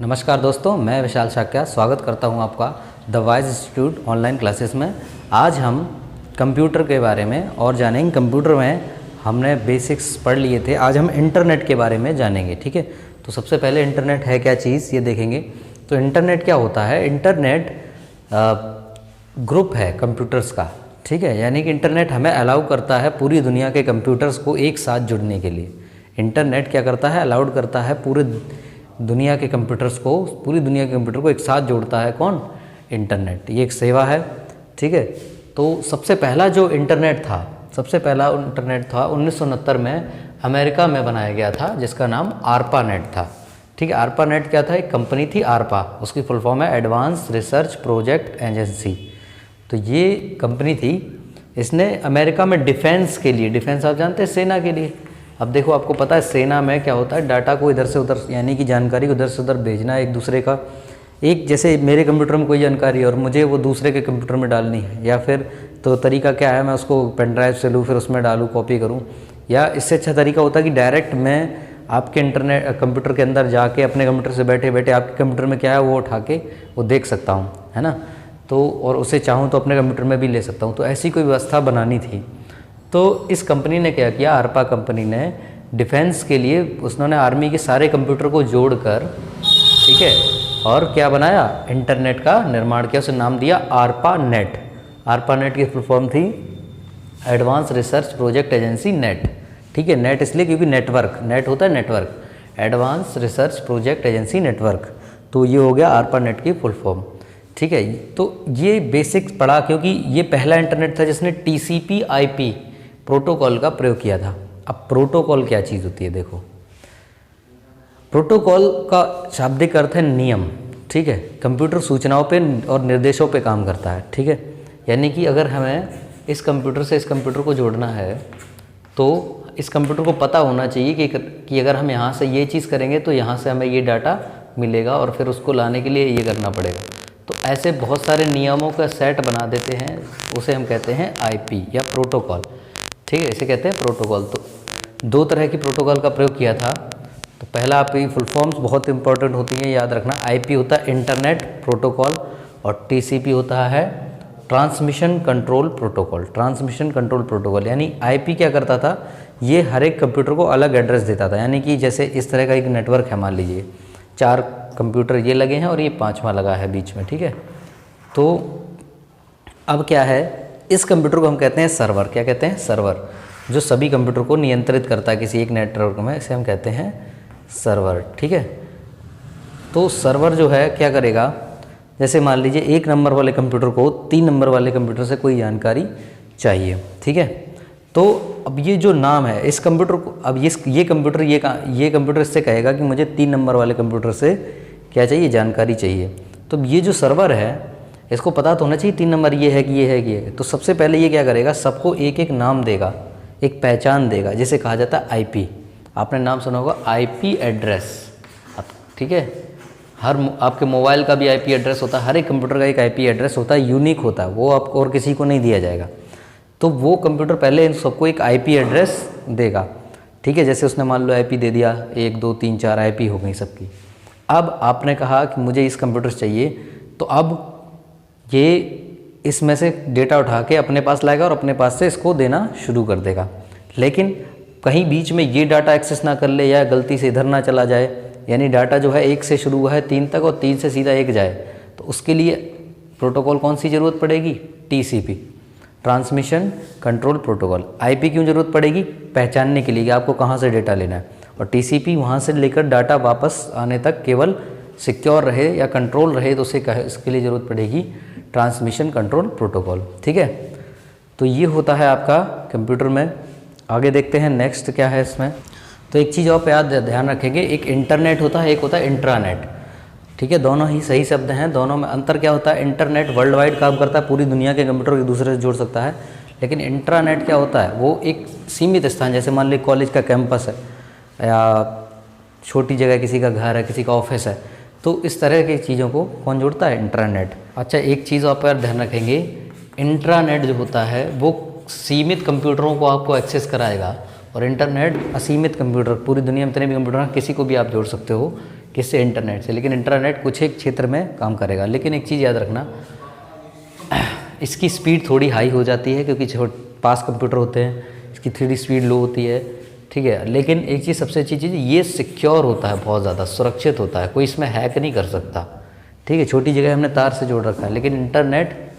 नमस्कार दोस्तों, मैं विशाल शाक्या स्वागत करता हूं आपका the wise institute online classes में। आज हम कंप्यूटर के बारे में और जानेंगे। कंप्यूटर में हमने बेसिक्स पढ़ लिए थे, आज हम इंटरनेट के बारे में जानेंगे। ठीक है, तो सबसे पहले इंटरनेट है क्या चीज़ ये देखेंगे। तो इंटरनेट क्या होता है? इंटरनेट ग्रुप है कंप्यूटर्स का। ठीक है, यानी कि इंटरनेट हमें अलाउ करता है पूरी दुनिया के कंप्यूटर्स को एक साथ जुड़ने के लिए। इंटरनेट क्या करता है? अलाउड करता है पूरे दुनिया के कंप्यूटर्स को, पूरी दुनिया के कंप्यूटर को एक साथ जोड़ता है। कौन? इंटरनेट। ये एक सेवा है। ठीक है, तो सबसे पहला जो इंटरनेट था, सबसे पहला इंटरनेट था 1969 में अमेरिका में बनाया गया था, जिसका नाम आरपा नेट था। ठीक है, आरपा नेट क्या था? एक कंपनी थी आरपा, उसकी फुल फॉर्म है एडवांस रिसर्च प्रोजेक्ट एजेंसी। तो ये कंपनी थी, इसने अमेरिका में डिफेंस के लिए, डिफेंस आप जानते हैं सेना के लिए। अब देखो, आपको पता है सेना में क्या होता है, डाटा को इधर से उधर, यानी कि जानकारी को इधर से उधर भेजना एक दूसरे का। एक जैसे मेरे कंप्यूटर में कोई जानकारी है और मुझे वो दूसरे के कंप्यूटर में डालनी है, या फिर तो तरीका क्या है, मैं उसको पेन ड्राइव से लूँ, फिर उसमें डालूँ, कॉपी करूँ। या इससे अच्छा तरीका होता है कि डायरेक्ट मैं आपके इंटरनेट कंप्यूटर के अंदर जाके अपने कंप्यूटर से बैठे बैठे आपके कंप्यूटर में क्या है वो उठा के वो देख सकता हूँ, है ना। तो और उसे चाहूँ तो अपने कंप्यूटर में भी ले सकता हूँ। तो ऐसी कोई व्यवस्था बनानी थी। तो इस कंपनी ने क्या किया, आरपा कंपनी ने डिफेंस के लिए उन्होंने आर्मी के सारे कंप्यूटर को जोड़कर, ठीक है, और क्या बनाया, इंटरनेट का निर्माण किया। उसे नाम दिया आरपा नेट। आरपा नेट की फुल फॉर्म थी advance research project agency net. ठीक है, नेट इसलिए क्योंकि नेटवर्क, नेट होता है network, advance research project agency network. तो ये हो गया आरपा नेट की फुल फॉर्म। ठीक है, तो ये बेसिक्स पढ़ा क्योंकि ये पहला इंटरनेट था जिसने TCP/IP प्रोटोकॉल का प्रयोग किया था। अब प्रोटोकॉल क्या चीज़ होती है देखो, प्रोटोकॉल का शाब्दिक अर्थ है नियम। ठीक है, कंप्यूटर सूचनाओं पे और निर्देशों पे काम करता है। ठीक है, यानी कि अगर हमें इस कंप्यूटर से इस कंप्यूटर को जोड़ना है तो इस कंप्यूटर को पता होना चाहिए कि अगर हम यहाँ से ये चीज़ करेंगे तो यहाँ से हमें ये डाटा मिलेगा और फिर उसको लाने के लिए ये करना पड़ेगा। तो ऐसे बहुत सारे नियमों का सेट बना देते हैं, उसे हम कहते हैं IP या प्रोटोकॉल। ठीक है, इसे कहते हैं प्रोटोकॉल। तो दो तरह की प्रोटोकॉल का प्रयोग किया था। तो पहला, आपकी फुल फॉर्म्स बहुत इंपॉर्टेंट होती है, याद रखना। IP होता है इंटरनेट प्रोटोकॉल और TCP होता है transmission control protocol. Transmission control protocol यानी IP क्या करता था, ये हर एक कंप्यूटर को अलग एड्रेस देता था। यानी कि जैसे इस तरह का एक नेटवर्क है, मान लीजिए 4 कंप्यूटर ये लगे हैं और ये 5वां लगा है बीच में। ठीक है, तो अब क्या है, इस कंप्यूटर को हम कहते हैं सर्वर। क्या कहते हैं? सर्वर। जो सभी कंप्यूटर को नियंत्रित करता है किसी एक नेटवर्क में, इसे हम कहते हैं सर्वर। ठीक है, तो सर्वर जो है क्या करेगा, जैसे मान लीजिए 1 नंबर वाले कंप्यूटर को 3 नंबर वाले कंप्यूटर से कोई जानकारी चाहिए। ठीक है, तो अब ये जो नाम है इस कंप्यूटर को, अब ये कंप्यूटर इससे कहेगा कि मुझे 3 नंबर वाले कंप्यूटर से क्या चाहिए, जानकारी चाहिए। तो ये जो सर्वर है इसको पता तो होना चाहिए 3 नंबर ये है कि ये है कि ये है। तो सबसे पहले ये क्या करेगा, सबको एक एक नाम देगा, एक पहचान देगा, जिसे कहा जाता है IP। आपने नाम सुना होगा IP एड्रेस। ठीक है, हर आपके मोबाइल का भी IP एड्रेस होता है, हर एक कंप्यूटर का एक IP एड्रेस होता है, यूनिक होता है, वो आपको और किसी को नहीं दिया जाएगा। तो वो कंप्यूटर पहले इन सबको एक IP एड्रेस देगा। ठीक है, जैसे उसने मान लो IP दे दिया 1 2 3 4 IP हो गई सबकी। अब आपने कहा कि मुझे इस कंप्यूटर से चाहिए, तो अब ये इसमें से डेटा उठा के अपने पास लाएगा और अपने पास से इसको देना शुरू कर देगा। लेकिन कहीं बीच में ये डाटा एक्सेस ना कर ले या गलती से इधर ना चला जाए, यानी डाटा जो है 1 से शुरू हुआ है 3 तक और 3 से सीधा 1 जाए, तो उसके लिए प्रोटोकॉल कौन सी ज़रूरत पड़ेगी? TCP, transmission control protocol. IP क्यों ज़रूरत पड़ेगी? पहचानने के लिए कि आपको कहाँ से डेटा लेना है। और TCP वहाँ से लेकर डाटा वापस आने तक केवल सिक्योर रहे या कंट्रोल रहे, तो इसके लिए ज़रूरत पड़ेगी ट्रांसमिशन कंट्रोल प्रोटोकॉल। ठीक है, तो ये होता है आपका कंप्यूटर में। आगे देखते हैं नेक्स्ट क्या है इसमें। तो एक चीज़ आप ध्यान रखेंगे, एक इंटरनेट होता है, एक होता है इंट्रानेट। ठीक है, दोनों ही सही शब्द हैं, दोनों में अंतर क्या होता है, इंटरनेट वर्ल्ड वाइड काम करता है, पूरी दुनिया के कंप्यूटर एक दूसरे से जोड़ सकता है। लेकिन इंट्रानेट क्या होता है, वो एक सीमित स्थान, जैसे मान लीजिए कॉलेज का कैंपस है या छोटी जगह किसी का घर है, किसी का ऑफिस है, तो इस तरह की चीज़ों को कौन जोड़ता है? इंट्रानेट। अच्छा, एक चीज़ आप पर ध्यान रखेंगे, इंट्रानेट जो होता है वो सीमित कंप्यूटरों को आपको एक्सेस कराएगा और इंटरनेट असीमित कंप्यूटर, पूरी दुनिया में जितने भी कंप्यूटर हैं किसी को भी आप जोड़ सकते हो। किससे? इंटरनेट से। लेकिन इंटरनेट कुछ एक क्षेत्र में काम करेगा। लेकिन एक चीज़ याद रखना, इसकी स्पीड थोड़ी हाई हो जाती है क्योंकि पास कंप्यूटर होते हैं, इसकी 3D स्पीड लो होती है, ठीक है। लेकिन एक चीज़, सबसे अच्छी चीज़, ये सिक्योर होता है, बहुत ज़्यादा सुरक्षित होता है, कोई इसमें हैक नहीं कर सकता, ठीक है। छोटी जगह हमने तार से जोड़ रखा है, लेकिन इंटरनेट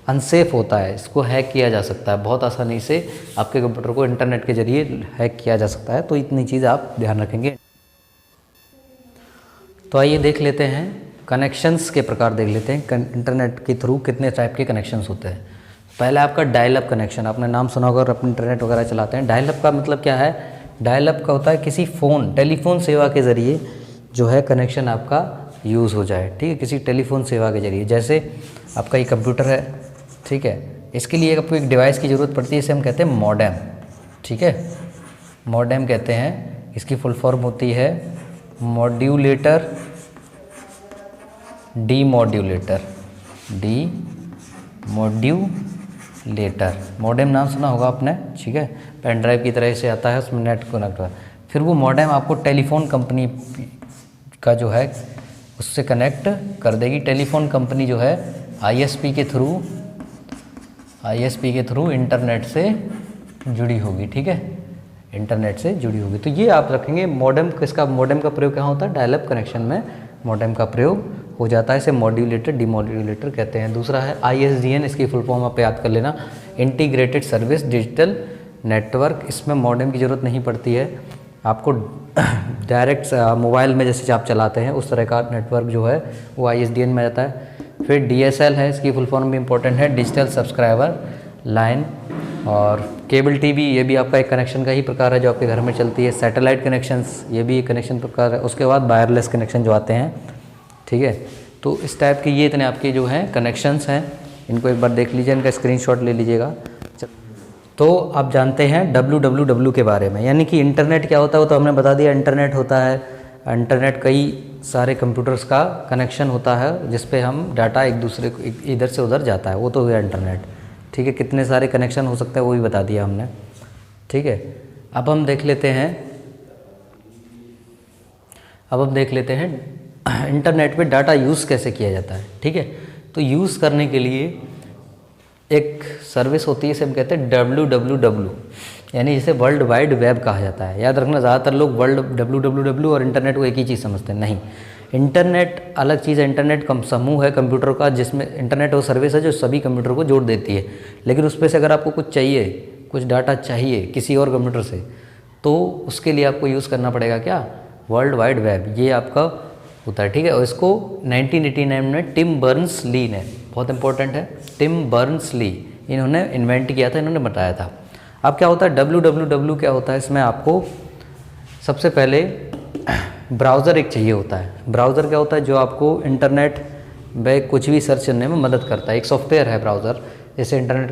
अनसेफ होता है, इसको हैक किया जा सकता है बहुत आसानी से। आपके कंप्यूटर को इंटरनेट के ज़रिए हैक किया जा सकता है, तो इतनी चीज़ आप ध्यान रखेंगे। तो आइए देख लेते हैं कनेक्शंस के प्रकार, देख लेते हैं इंटरनेट के थ्रू कितने टाइप के कनेक्शंस होते हैं। पहला आपका डायल अप कनेक्शन, आपने नाम सुना होगा, अपने इंटरनेट वगैरह चलाते हैं। डायल अप का मतलब क्या है? डायल अप का होता है किसी टेलीफोन सेवा के ज़रिए जो है कनेक्शन आपका यूज़ हो जाए, ठीक है, किसी टेलीफोन सेवा के ज़रिए। जैसे आपका ये कंप्यूटर है, ठीक है, इसके लिए आपको एक डिवाइस की ज़रूरत पड़ती है, इसे हम कहते हैं मॉडेम, ठीक है, मॉडेम कहते हैं। इसकी फुल फॉर्म होती है मॉड्यूलेटर डीमॉड्यूलेटर, मॉडेम नाम सुना होगा आपने, ठीक है, पेन ड्राइव की तरह से आता है, उसमें नेट कनेक्ट हुआ। फिर वो मॉडेम आपको टेलीफोन कंपनी का जो है उससे कनेक्ट कर देगी। टेलीफोन कंपनी जो है आईएसपी के थ्रू इंटरनेट से जुड़ी होगी, ठीक है, इंटरनेट से जुड़ी होगी। तो ये आप रखेंगे मॉडेम। किसका? मॉडेम का प्रयोग कहाँ होता है? डायल अप कनेक्शन में मॉडेम का प्रयोग हो जाता है, इसे मॉड्यूलेटर डीमॉड्यूलेटर कहते हैं। दूसरा है ISDN, इसकी फुल फॉर्म आप याद कर लेना, इंटीग्रेटेड सर्विस डिजिटल नेटवर्क। इसमें मॉडेम की ज़रूरत नहीं पड़ती है, आपको डायरेक्ट मोबाइल में जैसे आप चलाते हैं उस तरह का नेटवर्क जो है वो ISDN में आता है। फिर DSL है, इसकी फुल फॉर्म भी इंपॉर्टेंट है, डिजिटल सब्सक्राइबर लाइन। और केबल टीवी, ये भी आपका एक कनेक्शन का ही प्रकार है जो आपके घर में चलती है। सैटेलाइट कनेक्शंस, ये भी एक कनेक्शन प्रकार है। उसके बाद वायरलेस कनेक्शन जो आते हैं, ठीक है। तो इस टाइप के ये इतने आपके जो हैं कनेक्शंस हैं, इनको एक बार देख लीजिए, इनका स्क्रीनशॉट ले लीजिएगा। तो आप जानते हैं www के बारे में, यानी कि इंटरनेट क्या होता है वो तो हमने बता दिया। इंटरनेट होता है, इंटरनेट कई सारे कंप्यूटर्स का कनेक्शन होता है जिस पे हम डाटा एक दूसरे को इधर से उधर जाता है, वो तो हुआ इंटरनेट, ठीक है। कितने सारे कनेक्शन हो सकते हैं वो भी बता दिया हमने, ठीक है। अब हम देख लेते हैं इंटरनेट पे डाटा यूज़ कैसे किया जाता है, ठीक है। तो यूज़ करने के लिए एक सर्विस होती है, इसे हम कहते हैं www, यानी जिसे वर्ल्ड वाइड वेब कहा जाता है। याद रखना, ज़्यादातर लोग www और इंटरनेट को एक ही चीज़ समझते हैं, नहीं। इंटरनेट अलग चीज़ है। इंटरनेट कम समूह है कंप्यूटर का, जिसमें इंटरनेट वो सर्विस है जो सभी कंप्यूटर को जोड़ देती है। लेकिन उस पर से अगर आपको कुछ चाहिए, कुछ डाटा चाहिए किसी और कंप्यूटर से, तो उसके लिए आपको यूज़ करना पड़ेगा क्या? वर्ल्ड वाइड वेब, ये आपका होता है, ठीक है। और इसको 1989 में टिम बर्न्स-ली ने, बहुत इंपॉर्टेंट है, टिम बर्न्स-ली, इन्होंने इन्वेंट किया था, इन्होंने बताया था। अब क्या होता है www क्या होता है? इसमें आपको सबसे पहले ब्राउज़र एक चाहिए होता है। ब्राउज़र क्या होता है? जो आपको इंटरनेट में कुछ भी सर्च करने में मदद करता है। एक सॉफ्टवेयर है ब्राउज़र, जैसे इंटरनेट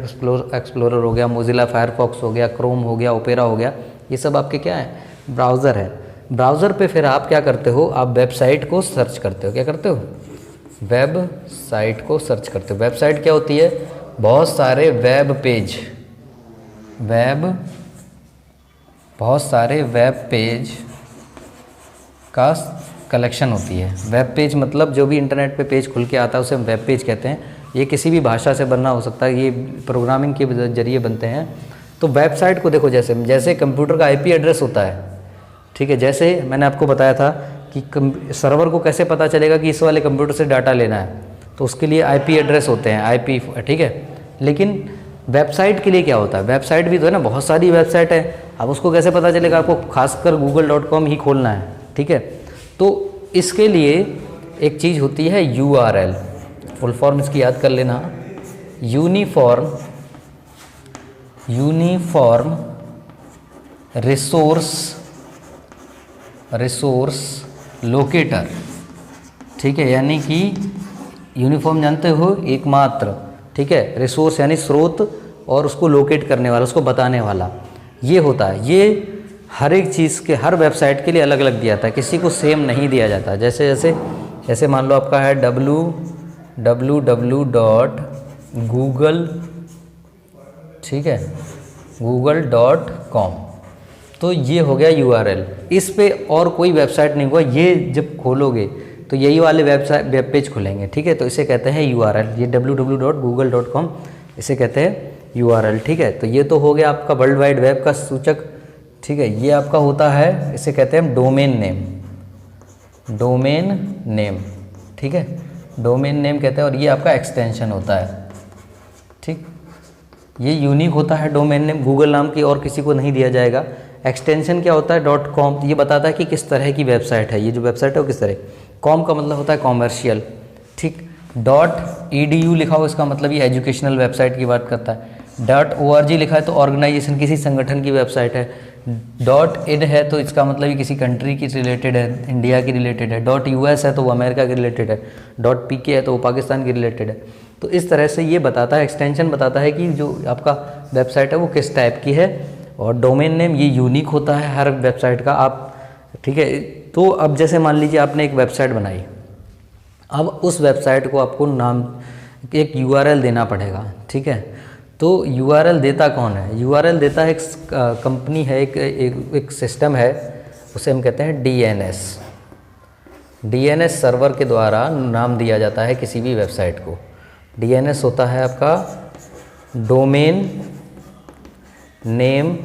एक्सप्लोरर हो गया, मोजिला फायरफॉक्स हो गया, क्रोम हो गया, ओपेरा हो गया, ये सब आपके क्या है? ब्राउज़र है। ब्राउज़र पे फिर आप क्या करते हो? आप वेबसाइट को सर्च करते हो। क्या करते हो? वेबसाइट को सर्च करते हो। वेबसाइट क्या होती है? बहुत सारे वेब पेज का कलेक्शन होती है। वेब पेज मतलब जो भी इंटरनेट पे पेज खुल के आता है उसे हम वेब पेज कहते हैं। ये किसी भी भाषा से बनना हो सकता है, ये प्रोग्रामिंग के जरिए बनते हैं। तो वेबसाइट को देखो, जैसे कंप्यूटर का IP एड्रेस होता है, ठीक है। जैसे मैंने आपको बताया था कि सर्वर को कैसे पता चलेगा कि इस वाले कंप्यूटर से डाटा लेना है, तो उसके लिए IP एड्रेस होते हैं, IP, ठीक है। लेकिन वेबसाइट के लिए क्या होता है? वेबसाइट भी तो है ना, बहुत सारी वेबसाइट है। अब उसको कैसे पता चलेगा? आपको खासकर google.com ही खोलना है, ठीक है। तो इसके लिए एक चीज़ होती है URL, फुल फॉर्म इसकी याद कर लेना, यूनिफॉर्म रिसोर्स लोकेटर, ठीक है। यानी कि यूनिफॉर्म जानते हो, एकमात्र, ठीक है। रिसोर्स यानी स्रोत, और उसको लोकेट करने वाला, उसको बताने वाला, ये होता है। ये हर एक चीज़ के, हर वेबसाइट के लिए अलग अलग दिया जाता है, किसी को सेम नहीं दिया जाता। जैसे मान लो आपका है www.google, ठीक है, google.com, तो ये हो गया URL। इस पे और कोई वेबसाइट नहीं होगा, ये जब खोलोगे तो यही वाले वेब पेज खुलेंगे, ठीक है। तो इसे कहते हैं URL, ये www.google.com इसे कहते हैं URL, ठीक है। तो ये तो हो गया आपका वर्ल्ड वाइड वेब का सूचक, ठीक है। ये आपका होता है, इसे कहते हैं डोमेन नेम, डोमेन नेम, ठीक है, डोमेन नेम कहते हैं। और ये आपका एक्सटेंशन होता है, ठीक। ये यूनिक होता है डोमेन नेम, गूगल नाम की और किसी को नहीं दिया जाएगा। एक्सटेंशन क्या होता है? .com, ये बताता है कि किस तरह की वेबसाइट है, ये जो वेबसाइट है वो किस तरह। कॉम का मतलब होता है कॉमर्शियल, ठीक। .edu लिखा हो इसका मतलब ये एजुकेशनल वेबसाइट की बात करता है। .org लिखा है तो ऑर्गेनाइजेशन, किसी संगठन की वेबसाइट है। .in है तो इसका मतलब ये किसी कंट्री की रिलेटेड है, इंडिया की रिलेटेड है। .us है तो वो अमेरिका की रिलेटेड है। .pk है तो वो पाकिस्तान की रिलेटेड है। तो इस तरह से ये बताता है, एक्सटेंशन बताता है कि जो आपका वेबसाइट है वो किस टाइप की है। और डोमेन नेम ये यूनिक होता है हर वेबसाइट का, आप, ठीक है। तो अब जैसे मान लीजिए आपने एक वेबसाइट बनाई, अब उस वेबसाइट को आपको नाम, एक URL देना पड़ेगा, ठीक है। तो URL देता कौन है? URL देता है एक कंपनी है, एक सिस्टम है, उसे हम कहते हैं DNS। DNS सर्वर के द्वारा नाम दिया जाता है किसी भी वेबसाइट को। DNS होता है आपका डोमेन नेम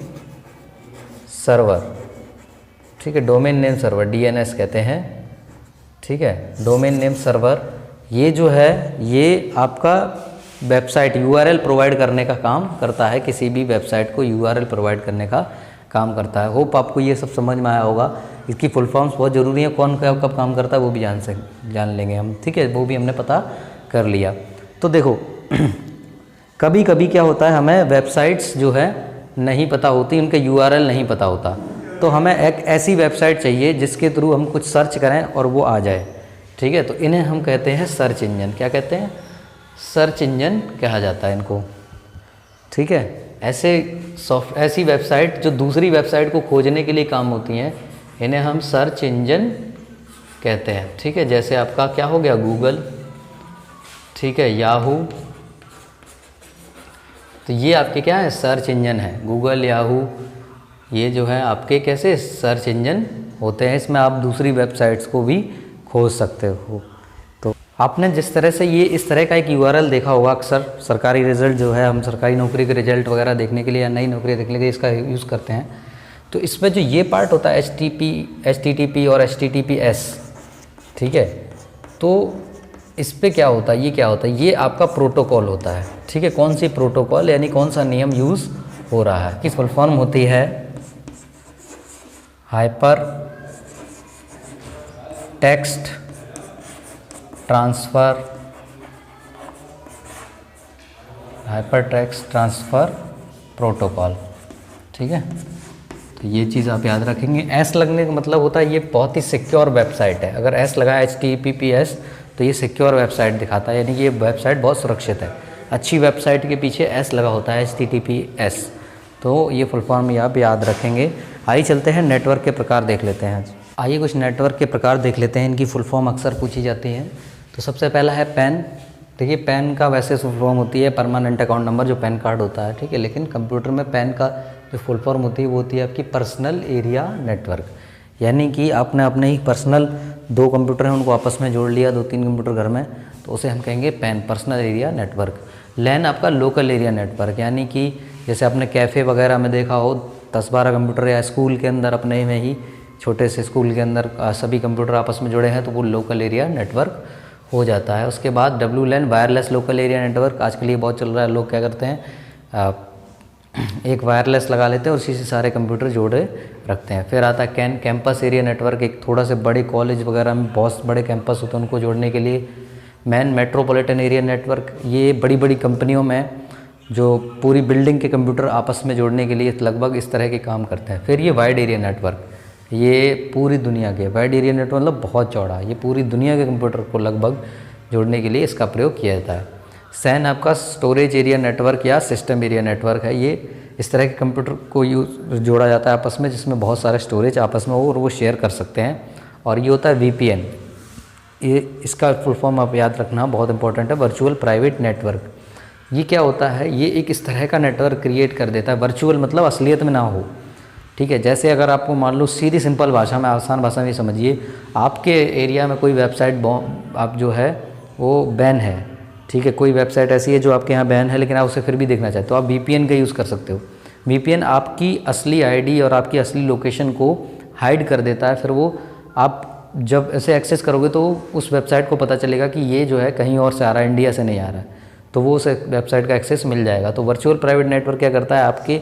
सर्वर, ठीक है, डोमेन नेम सर्वर, DNS कहते हैं, ठीक है, डोमेन नेम सर्वर। ये जो है ये आपका वेबसाइट URL प्रोवाइड करने का काम करता है, किसी भी वेबसाइट को URL प्रोवाइड करने का काम करता है। होप आपको ये सब समझ में आया होगा। इसकी फुल फॉर्म्स बहुत ज़रूरी है, कौन कब काम करता है वो भी जान लेंगे हम, ठीक है, वो भी हमने पता कर लिया। तो देखो कभी कभी क्या होता है, हमें वेबसाइट्स जो है नहीं पता होती, उनके URL नहीं पता होता, तो हमें एक ऐसी वेबसाइट चाहिए जिसके थ्रू हम कुछ सर्च करें और वो आ जाए, ठीक है। तो इन्हें हम कहते हैं सर्च इंजन। क्या कहते हैं? सर्च इंजन कहा जाता है इनको, ठीक है। ऐसी वेबसाइट जो दूसरी वेबसाइट को खोजने के लिए काम होती हैं, इन्हें हम सर्च इंजन कहते हैं, ठीक है। जैसे आपका क्या हो गया, गूगल, ठीक है, याहू, तो ये आपके क्या है, सर्च इंजन है। गूगल, याहू, ये जो है आपके कैसे सर्च इंजन होते हैं। इसमें आप दूसरी वेबसाइट्स को भी खोज सकते हो। तो आपने जिस तरह से ये इस तरह का एक URL देखा होगा, अक्सर सरकारी रिजल्ट जो है, हम सरकारी नौकरी के रिजल्ट वगैरह देखने के लिए या नई नौकरी देखने के लिए इसका यूज़ करते हैं। तो इसमें जो ये पार्ट होता है HTTP और HTTPS, ठीक है, तो इस पे क्या होता है, ये क्या होता है, ये आपका प्रोटोकॉल होता है, ठीक है। कौन सी प्रोटोकॉल, यानी कौन सा नियम यूज़ हो रहा है, किस फुल फॉर्म होती है, hyper text transfer, hyper text transfer protocol, ठीक है। तो ये चीज़ आप याद रखेंगे। S लगने का मतलब होता है ये बहुत ही सिक्योर वेबसाइट है। अगर S लगा HTTPS तो ये सिक्योर वेबसाइट दिखाता है, यानी कि ये वेबसाइट बहुत सुरक्षित है। अच्छी वेबसाइट के पीछे S लगा होता है, HTTPS। तो ये फुल फॉर्म ये आप याद रखेंगे। आइए चलते हैं नेटवर्क के प्रकार देख लेते हैं। आइए कुछ नेटवर्क के प्रकार देख लेते हैं, इनकी फुल फॉर्म अक्सर पूछी जाती है। तो सबसे पहला है पैन। देखिए पैन का वैसे फुल फॉर्म होती है परमानेंट अकाउंट नंबर, जो पैन कार्ड होता है, ठीक है। लेकिन कंप्यूटर में पैन का जो फुल फॉर्म होती है वो होती है आपकी पर्सनल एरिया नेटवर्क। यानी कि आपने अपने ही पर्सनल 2 कंप्यूटर हैं, उनको आपस में जोड़ लिया, 2-3 कंप्यूटर घर में, तो उसे हम कहेंगे पैन, पर्सनल एरिया नेटवर्क। लैन आपका लोकल एरिया नेटवर्क, यानी कि जैसे आपने कैफ़े वगैरह में देखा हो 10-12 कंप्यूटर, या स्कूल के अंदर अपने में ही छोटे से स्कूल के अंदर सभी कंप्यूटर आपस में जुड़े हैं, तो वो लोकल एरिया नेटवर्क हो जाता है। उसके बाद WLAN, wireless local area network, आजकल ये बहुत चल रहा है। लोग क्या करते हैं, एक वायरलेस लगा लेते हैं और उसी से सारे कंप्यूटर जोड़े रखते हैं। फिर आता है कैंपस एरिया नेटवर्क, एक थोड़ा से बड़े कॉलेज वगैरह में बहुत बड़े कैंपस होते हैं, उनको जोड़ने के लिए। मेट्रोपॉलिटन एरिया नेटवर्क, ये बड़ी बड़ी कंपनियों में जो पूरी बिल्डिंग के कंप्यूटर आपस में जोड़ने के लिए लगभग इस तरह के काम करते हैं। फिर ये वाइड एरिया नेटवर्क, ये पूरी दुनिया के, वाइड एरिया नेटवर्क मतलब बहुत चौड़ा, ये पूरी दुनिया के कंप्यूटर को लगभग जोड़ने के लिए इसका प्रयोग किया जाता है। सैन आपका स्टोरेज एरिया नेटवर्क या सिस्टम एरिया नेटवर्क है। ये इस तरह के कंप्यूटर को जोड़ा जाता है आपस में, जिसमें बहुत सारे स्टोरेज आपस में हो और वो शेयर कर सकते हैं। और ये होता है VPN, ये इसका फुल फॉर्म आप याद रखना बहुत इंपॉर्टेंट है, वर्चुअल प्राइवेट नेटवर्क। ये क्या होता है, ये एक इस तरह का नेटवर्क क्रिएट कर देता है, वर्चुअल मतलब असलियत में ना हो, ठीक है। जैसे अगर आपको मान लो सीधी सिंपल भाषा में, आसान भाषा में समझिए, आपके एरिया में कोई वेबसाइट आप जो है वो बैन है, ठीक है, कोई वेबसाइट ऐसी है जो आपके यहाँ बैन है लेकिन आप उसे फिर भी देखना चाहते हो, तो आप VPN का यूज़ कर सकते हो। VPN आपकी असली ID और आपकी असली लोकेशन को हाइड कर देता है। फिर वो आप जब ऐसे एक्सेस करोगे तो उस वेबसाइट को पता चलेगा कि ये जो है कहीं और से आ रहा है, इंडिया से नहीं आ रहा है, तो वो उस वेबसाइट का एक्सेस मिल जाएगा। तो वर्चुअल प्राइवेट नेटवर्क क्या करता है, आपके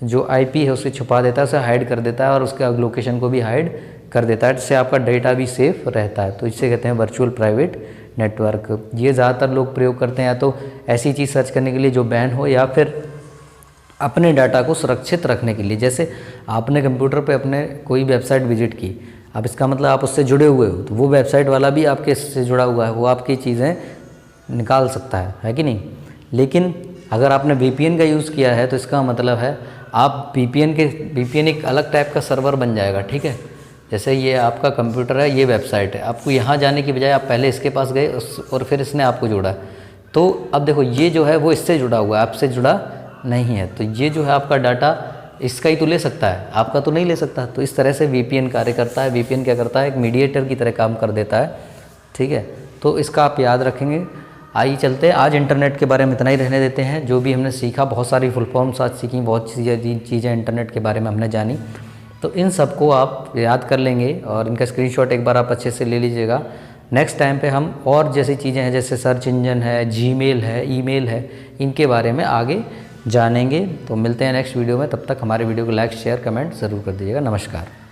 जो IP है उसे छुपा देता है, उसे हाइड कर देता है और उसके लोकेशन को भी हाइड कर देता है, जिससे आपका डेटा भी सेफ रहता है। तो इसे कहते हैं वर्चुअल प्राइवेट नेटवर्क। ये ज़्यादातर लोग प्रयोग करते हैं या तो ऐसी चीज़ सर्च करने के लिए जो बैन हो, या फिर अपने डाटा को सुरक्षित रखने के लिए। जैसे आपने कंप्यूटर पे अपने कोई वेबसाइट विजिट की, अब इसका मतलब आप उससे जुड़े हुए हो, तो वो वेबसाइट वाला भी आपके इससे जुड़ा हुआ है, वो आपकी चीज़ें निकाल सकता है कि नहीं। लेकिन अगर आपने VPN का यूज़ किया है तो इसका मतलब है आप VPN एक अलग टाइप का सर्वर बन जाएगा, ठीक है। जैसे ये आपका कंप्यूटर है, ये वेबसाइट है, आपको यहाँ जाने की बजाय आप पहले इसके पास गए और फिर इसने आपको जोड़ा, तो अब देखो ये जो है वो इससे जुड़ा हुआ है, आपसे जुड़ा नहीं है, तो ये जो है आपका डाटा इसका ही तो ले सकता है, आपका तो नहीं ले सकता। तो इस तरह से VPN कार्य करता है। VPN क्या करता है, एक मीडिएटर की तरह काम कर देता है, ठीक है। तो इसका आप याद रखेंगे। आइए चलते हैं, आज इंटरनेट के बारे में इतना ही रहने देते हैं। जो भी हमने सीखा, बहुत सारी फुल फॉर्म्स आज सीखी, बहुत चीज़ें इंटरनेट के बारे में हमने जानी, तो इन सबको आप याद कर लेंगे और इनका स्क्रीनशॉट एक बार आप अच्छे से ले लीजिएगा। नेक्स्ट टाइम पे हम और जैसी चीज़ें हैं, जैसे सर्च इंजन है, जीमेल है, ईमेल है, इनके बारे में आगे जानेंगे। तो मिलते हैं नेक्स्ट वीडियो में, तब तक हमारे वीडियो को लाइक शेयर कमेंट ज़रूर कर दीजिएगा। नमस्कार।